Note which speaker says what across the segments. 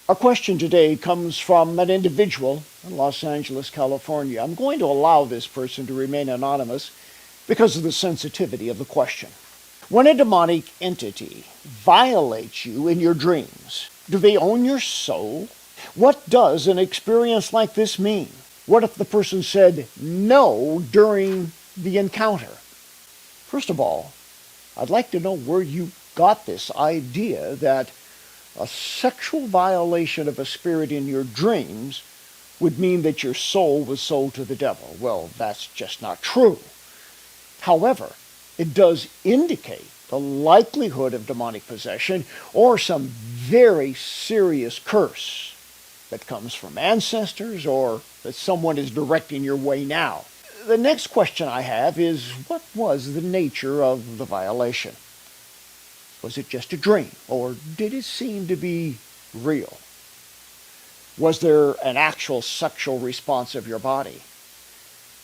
Speaker 1: Our question today comes from an individual in Los Angeles, California. I'm going to allow this person to remain anonymous because of the sensitivity of the question. When a demonic entity violates you in your dreams, do they own your soul? What does an experience like this mean? What if the person said no during the encounter? First of all, I'd like to know where you got this idea that a sexual violation of a spirit in your dreams would mean that your soul was sold to the devil. Well, that's just not true. However, it does indicate the likelihood of demonic possession or some very serious curse that comes from ancestors or that someone is directing your way now. The next question I have is, what was the nature of the violation? Was it just a dream, or did it seem to be real? Was there an actual sexual response of your body?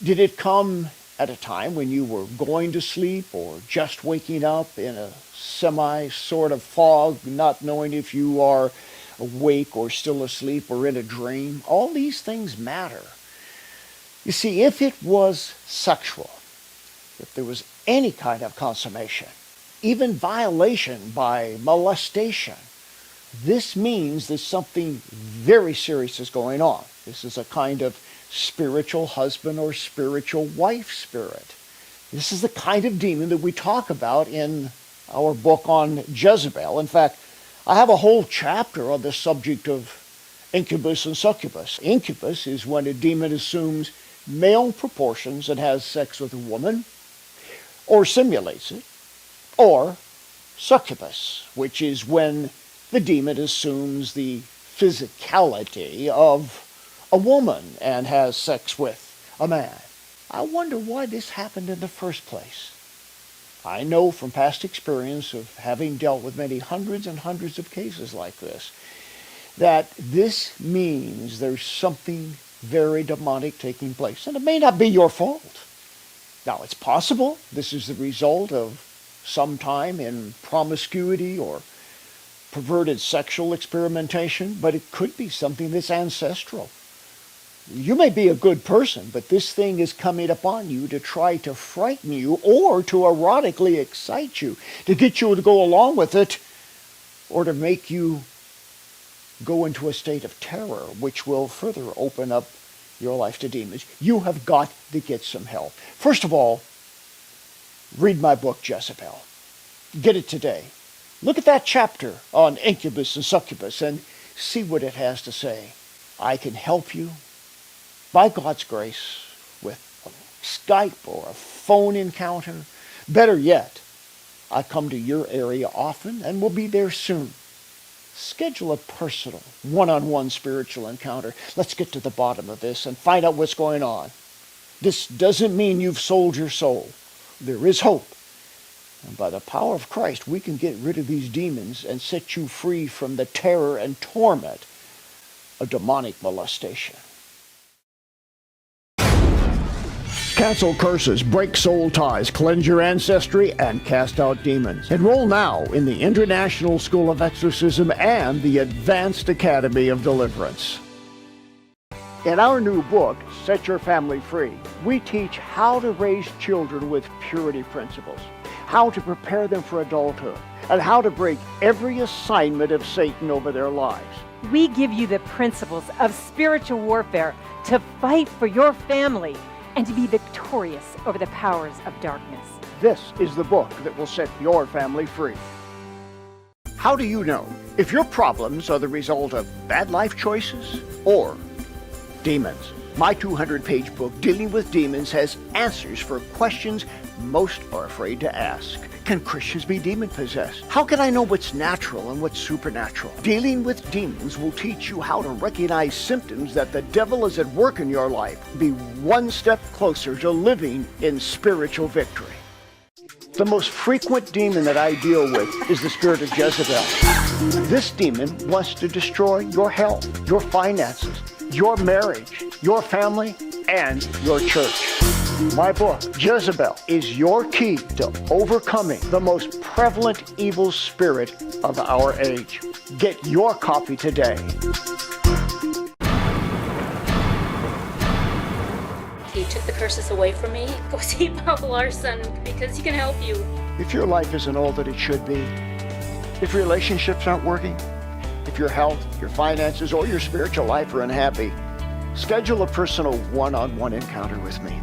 Speaker 1: Did it come at a time when you were going to sleep or just waking up in a sort of fog, not knowing if you are awake or still asleep or in a dream? All these things matter. You see, if it was sexual, if there was any kind of consummation, even violation by molestation, this means that something very serious is going on. This is a kind of spiritual husband or spiritual wife spirit. This is the kind of demon that we talk about in our book on Jezebel. In fact, I have a whole chapter on the subject of incubus and succubus. Incubus is when a demon assumes male proportions and has sex with a woman, or simulates it, or succubus, which is when the demon assumes the physicality of a woman and has sex with a man. I wonder why this happened in the first place. I know from past experience of having dealt with many hundreds and hundreds of cases like this, that this means there's something very demonic taking place. And it may not be your fault. Now, it's possible this is the result of some time in promiscuity or perverted sexual experimentation, but it could be something that's ancestral. You may be a good person, but this thing is coming upon you to try to frighten you or to erotically excite you, to get you to go along with it, or to make you go into a state of terror, which will further open up your life to demons. You have got to get some help. First of all, read my book, Jezebel. Get it today. Look at that chapter on incubus and succubus and see what it has to say. I can help you, by God's grace, with a Skype or a phone encounter. Better yet, I come to your area often and will be there soon. Schedule a personal, one-on-one spiritual encounter. Let's get to the bottom of this and find out what's going on. This doesn't mean you've sold your soul. There is hope. And by the power of Christ, we can get rid of these demons and set you free from the terror and torment of demonic molestation. Cancel curses, break soul ties, cleanse your ancestry, and cast out demons. Enroll now in the International School of Exorcism and the Advanced Academy of Deliverance. In our new book, Set Your Family Free, we teach how to raise children with purity principles, how to prepare them for adulthood, and how to break every assignment of Satan over their lives.
Speaker 2: We give you the principles of spiritual warfare to fight for your family and to be victorious over the powers of darkness.
Speaker 1: This is the book that will set your family free. How do you know if your problems are the result of bad life choices or demons? My 200-page book, Dealing with Demons, has answers for questions most are afraid to ask. Can Christians be demon-possessed? How can I know what's natural and what's supernatural? Dealing with Demons will teach you how to recognize symptoms that the devil is at work in your life. Be one step closer to living in spiritual victory. The most frequent demon that I deal with is the spirit of Jezebel. This demon wants to destroy your health, your finances, your marriage, your family, and your church. My book, Jezebel, is your key to overcoming the most prevalent evil spirit of our age. Get your copy today.
Speaker 3: He took the curses away from me. Go see Bob Larson because he can help you.
Speaker 1: If your life isn't all that it should be, if relationships aren't working, if your health, your finances, or your spiritual life are unhappy, schedule a personal one-on-one encounter with me.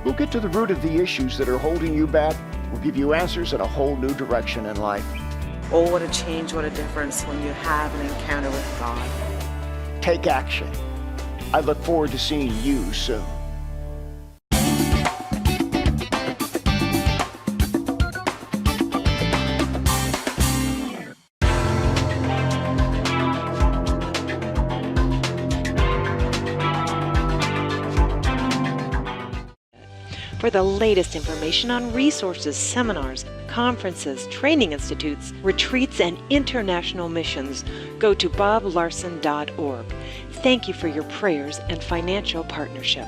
Speaker 1: We'll get to the root of the issues that are holding you back. We'll give you answers and a whole new direction in life.
Speaker 4: Oh, what a change, what a difference when you have an encounter with God.
Speaker 1: Take action. I look forward to seeing you soon.
Speaker 5: For the latest information on resources, seminars, conferences, training institutes, retreats, and international missions, go to boblarson.org. Thank you for your prayers and financial partnership.